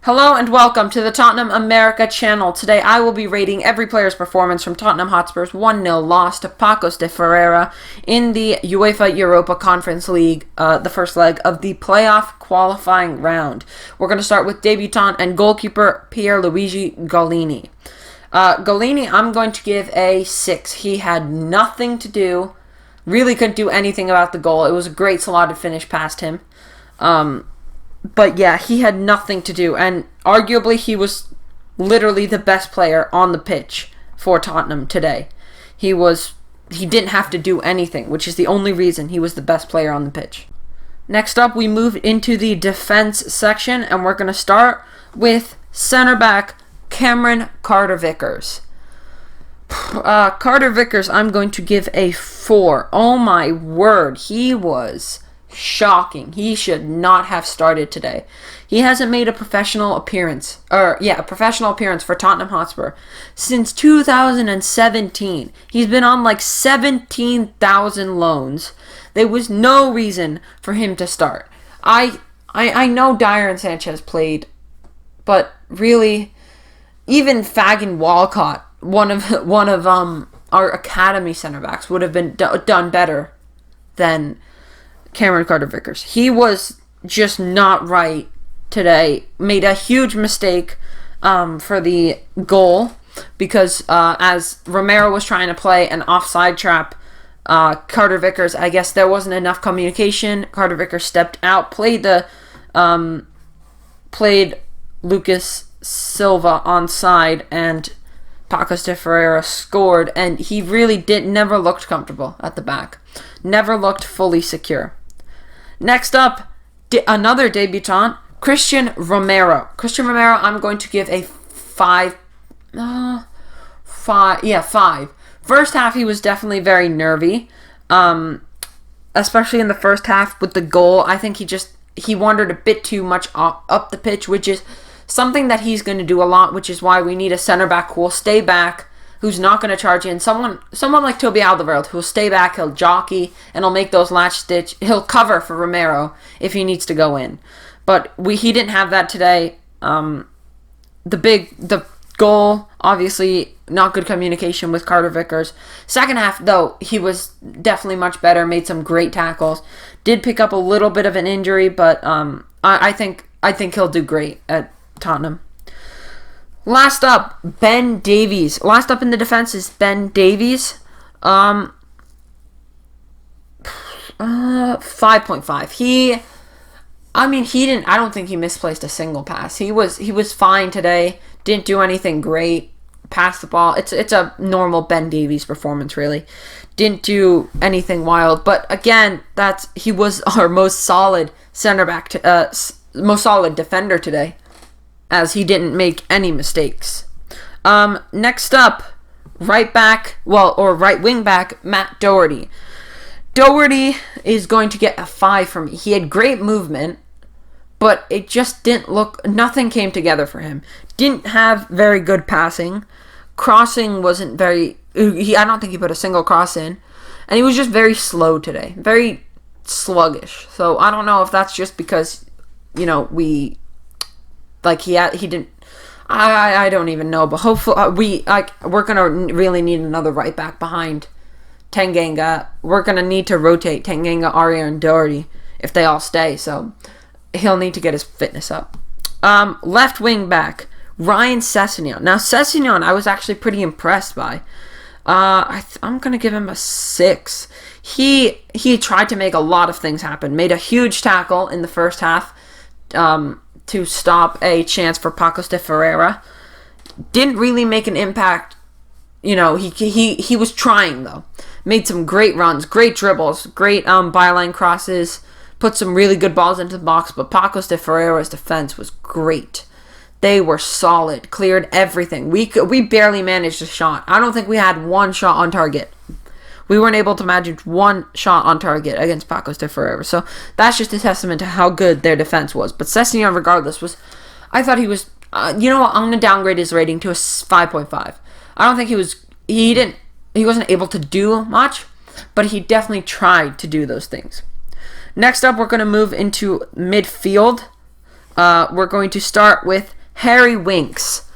Hello and welcome to the Tottenham America channel. Today I will be rating every player's performance from Tottenham Hotspur's 1-0 loss to Pacos de Ferreira in the UEFA Europa Conference League, the first leg of the playoff qualifying round. We're going to start with debutant and goalkeeper Pierluigi Gollini. Gollini, I'm going to give a 6. He had nothing to do, really couldn't do anything about the goal. It was a great slotted finish past him. But yeah, he had nothing to do, and arguably he was literally the best player on the pitch for Tottenham today. He didn't have to do anything, which is the only reason he was the best player on the pitch. Next up, we move into the defense section, and we're going to start with center back Cameron Carter-Vickers. Carter-Vickers, I'm going to give a 4. Oh my word, he was shocking. He should not have started today. He hasn't made a professional appearance for Tottenham Hotspur since 2017. He's been on like 17,000 loans. There was no reason for him to start. I know Dyer and Sanchez played, but really, even Fagan Walcott, one of our academy center backs, would have been done better than Cameron Carter-Vickers. He was just not right today. Made a huge mistake for the goal because as Romero was trying to play an offside trap, Carter-Vickers, I guess there wasn't enough communication. Carter-Vickers stepped out, played Lucas Silva onside, and Pacos de Ferreira scored, and he really never looked comfortable at the back. Never looked fully secure. Next up, another debutant, Christian Romero. Christian Romero, I'm going to give a 5. 5. First half, he was definitely very nervy, especially in the first half with the goal. I think he wandered a bit too much up the pitch, which is something that he's going to do a lot, which is why we need a center back who will stay back, who's not going to charge in. Someone like Toby Alderweireld, who will stay back, he'll jockey, and he'll make those latch stitch. He'll cover for Romero if he needs to go in. But he didn't have that today. The goal, obviously, not good communication with Carter-Vickers. Second half, though, he was definitely much better, made some great tackles. Did pick up a little bit of an injury, but I think he'll do great at Tottenham. Last up, Ben Davies. Last up in the defense is Ben Davies. 5.5. I don't think he misplaced a single pass. He was fine today. Didn't do anything great. Passed the ball. It's a normal Ben Davies performance, really. Didn't do anything wild. But again, he was our most solid center back, most solid defender today, as he didn't make any mistakes. Next up, right wing back, Matt Doherty. Doherty is going to get a 5 from me. He had great movement, but it just nothing came together for him. Didn't have very good passing. Crossing wasn't I don't think he put a single cross in. And he was just very slow today. Very sluggish. So I don't know if that's just because, he didn't. I don't even know, but hopefully we're gonna really need another right back behind Tanganga. We're gonna need to rotate Tanganga, Aria, and Doherty if they all stay. So he'll need to get his fitness up. Left wing back Ryan Sessegnon. Now Sessegnon, I was actually pretty impressed by. I'm gonna give him a 6. He tried to make a lot of things happen. Made a huge tackle in the first half. To stop a chance for Pacos de Ferreira. Didn't really make an impact. He was trying, though. Made some great runs, great dribbles, great byline crosses, put some really good balls into the box, but Pacos de Ferreira's defense was great. They were solid, cleared everything. We barely managed a shot. I don't think we had one shot on target. We weren't able to manage one shot on target against Pacos de Ferreira. So that's just a testament to how good their defense was. But Sessegnon, regardless, I thought he was, I'm going to downgrade his rating to a 5.5. I don't think he wasn't able to do much, but he definitely tried to do those things. Next up, we're going to move into midfield. We're going to start with Harry Winks.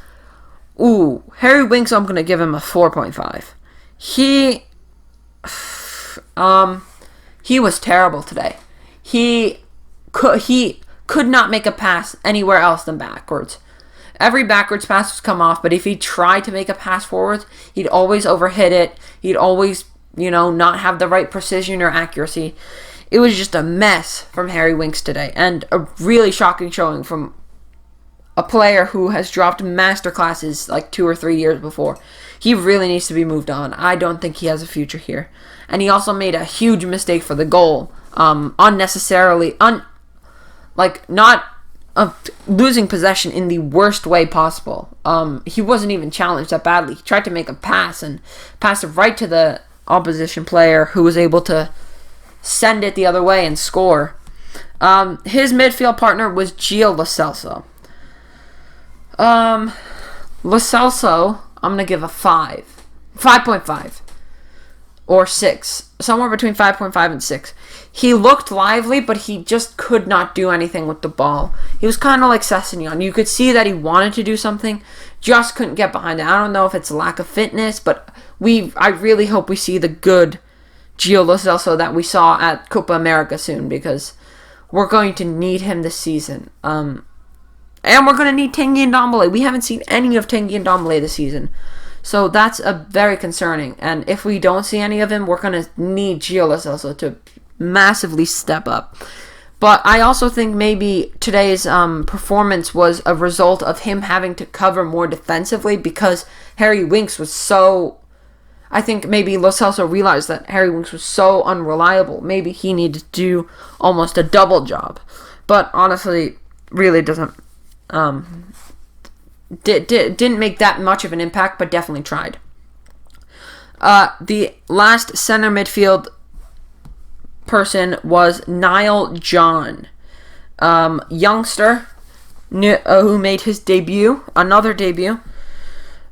Ooh, Harry Winks, I'm going to give him a 4.5. He was terrible today. He could not make a pass anywhere else than backwards. Every backwards pass was come off, but if he tried to make a pass forwards, he'd always overhit it. He'd always, not have the right precision or accuracy. It was just a mess from Harry Winks today, and a really shocking showing from a player who has dropped masterclasses like 2 or 3 years before. He really needs to be moved on. I don't think he has a future here. And he also made a huge mistake for the goal. Unnecessarily, not losing possession in the worst way possible. He wasn't even challenged that badly. He tried to make a pass and passed it right to the opposition player, who was able to send it the other way and score. His midfield partner was Gio Lo Celso. Lo Celso, I'm going to give a 5.5 or 6, somewhere between 5.5 and 6. He looked lively, but he just could not do anything with the ball. He was kind of like Sessegnon. You could see that he wanted to do something, just couldn't get behind it. I don't know if it's a lack of fitness, but I really hope we see the good Gio Lo Celso that we saw at Copa America soon, because we're going to need him this season. And we're going to need Tanguy Ndombele. We haven't seen any of Tanguy Ndombele this season. So that's very concerning. And if we don't see any of him, we're going to need Gio Lo Celso to massively step up. But I also think maybe today's performance was a result of him having to cover more defensively, because Harry Winks was so... I think maybe Lo Celso realized that Harry Winks was so unreliable. Maybe he needed to do almost a double job. But honestly, really doesn't... didn't make that much of an impact, but definitely tried. The last center midfield person was Niall John, youngster who made his debut, another debut.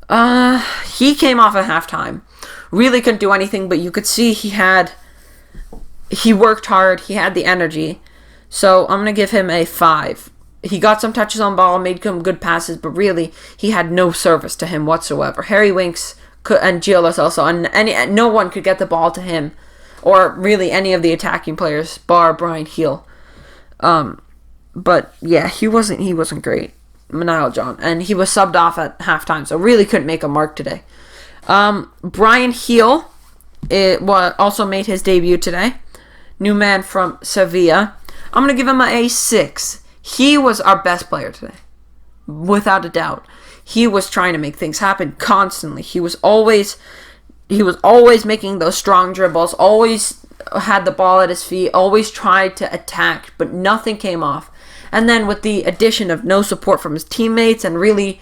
He came off at halftime. Really couldn't do anything, but you could see he worked hard, he had the energy. So I'm going to give him a 5. He got some touches on ball, made some good passes, but really, he had no service to him whatsoever. Harry Winks and Gio Lo Celso, and no one could get the ball to him, or really any of the attacking players, bar Brian Heel. But yeah, he wasn't great, Niall John, and he was subbed off at halftime, so really couldn't make a mark today. Brian Heel also made his debut today. New man from Sevilla. I'm going to give him a 6. He was our best player today, without a doubt. He was trying to make things happen constantly. He was always making those strong dribbles, always had the ball at his feet, always tried to attack, but nothing came off. And then with the addition of no support from his teammates and really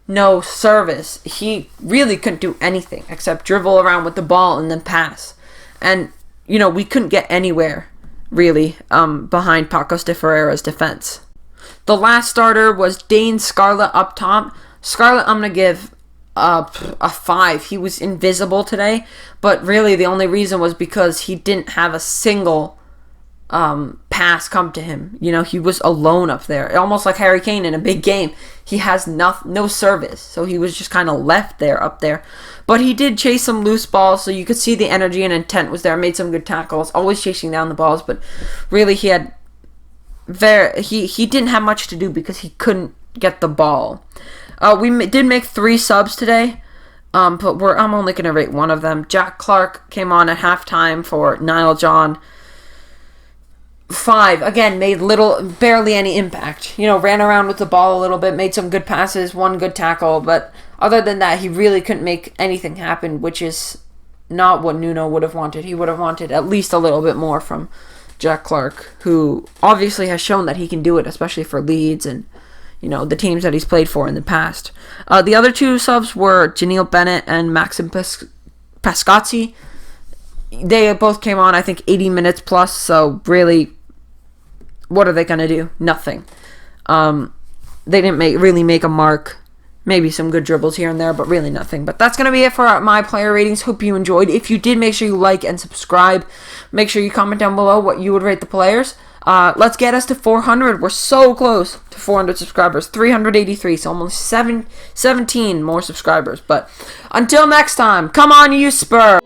no service, he really couldn't do anything except dribble around with the ball and then pass. And, we couldn't get anywhere, really, behind Pacos de Ferreira's defense. The last starter was Dane Scarlett up top. Scarlett, I'm going to give a 5. He was invisible today, but really the only reason was because he didn't have a single pass come to him. He was alone up there, almost like Harry Kane in a big game. He has no service, so he was just kind of left there up there. But he did chase some loose balls, so you could see the energy and intent was there. Made some good tackles, always chasing down the balls, but really he didn't have much to do because he couldn't get the ball. We did make 3 subs today, but I'm only going to rate one of them. Jack Clark came on at halftime for Niall John. 5, again, made barely any impact. Ran around with the ball a little bit, made some good passes, one good tackle, but other than that, he really couldn't make anything happen, which is not what Nuno would have wanted. He would have wanted at least a little bit more from Jack Clark, who obviously has shown that he can do it, especially for Leeds and the teams that he's played for in the past. The other 2 subs were Janelle Bennett and Maxim Pascazzi. They both came on, I think, 80 minutes plus, so really, what are they going to do? Nothing. They didn't really make a mark. Maybe some good dribbles here and there, but really nothing. But that's going to be it for my player ratings. Hope you enjoyed. If you did, make sure you like and subscribe. Make sure you comment down below what you would rate the players. Let's get us to 400. We're so close to 400 subscribers. 383, so almost 17 more subscribers. But until next time, come on, you Spurs!